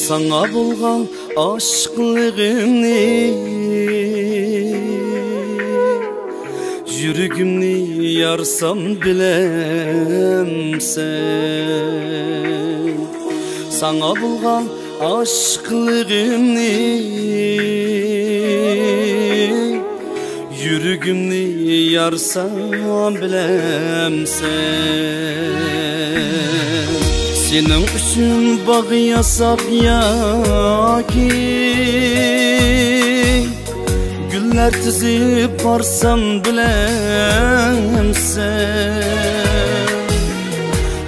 Sana bulgan aşklığımni yüreğimni yarsam bilemsen. Sana bulgan aşklığımni yüreğimni yarsam bilemsen. Senin üçün bağ yasak yaki güller tizip barsam bilemsen.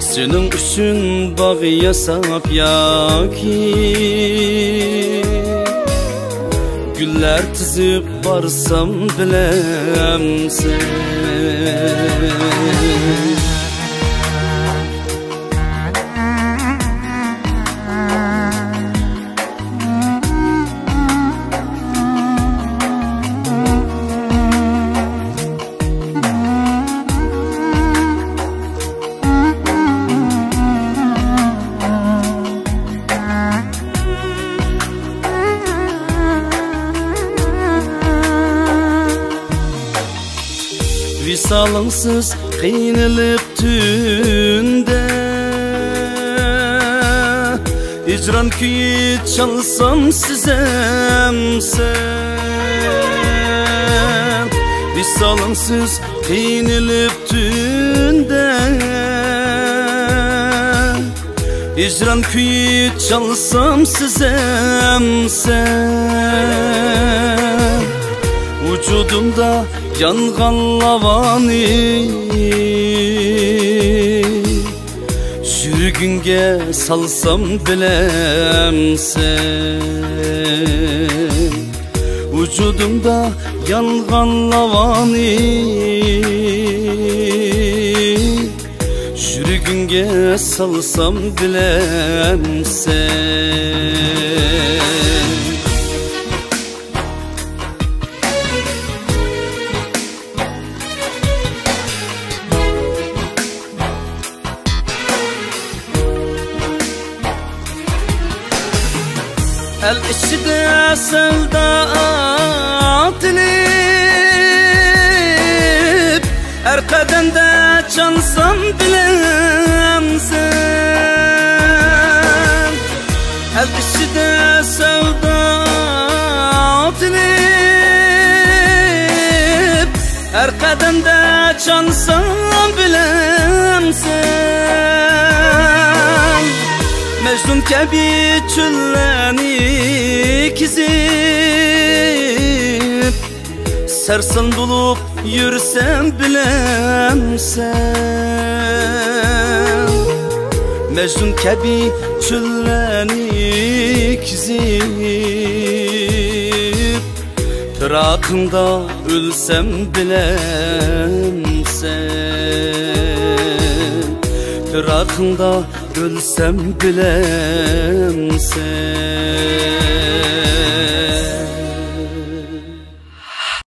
Senin üçün bağ yasak yaki güller tizip barsam bilemsen. Visalımsız kıynılıp tünde icran köyü çalsam sizem sen. Visalımsız kıynılıp tünde icran köyü çalsam sizem sen. Vücudumda yangan lavani yüreğinge salsam bilemsen. Vücudumda yangan lavani yüreğinge salsam bilemsen. El içide sevda atilip her kademde çalsam bilemsen. El içide sevda atilip her kademde çalsam bilemsen. Mecnun kebi çülleni kizip sersan bulup yürüsem bilemsen. Mecnun kebi çülleni kizip pırakında ölsem bilemsen. Pırakında ölsem bilemsen.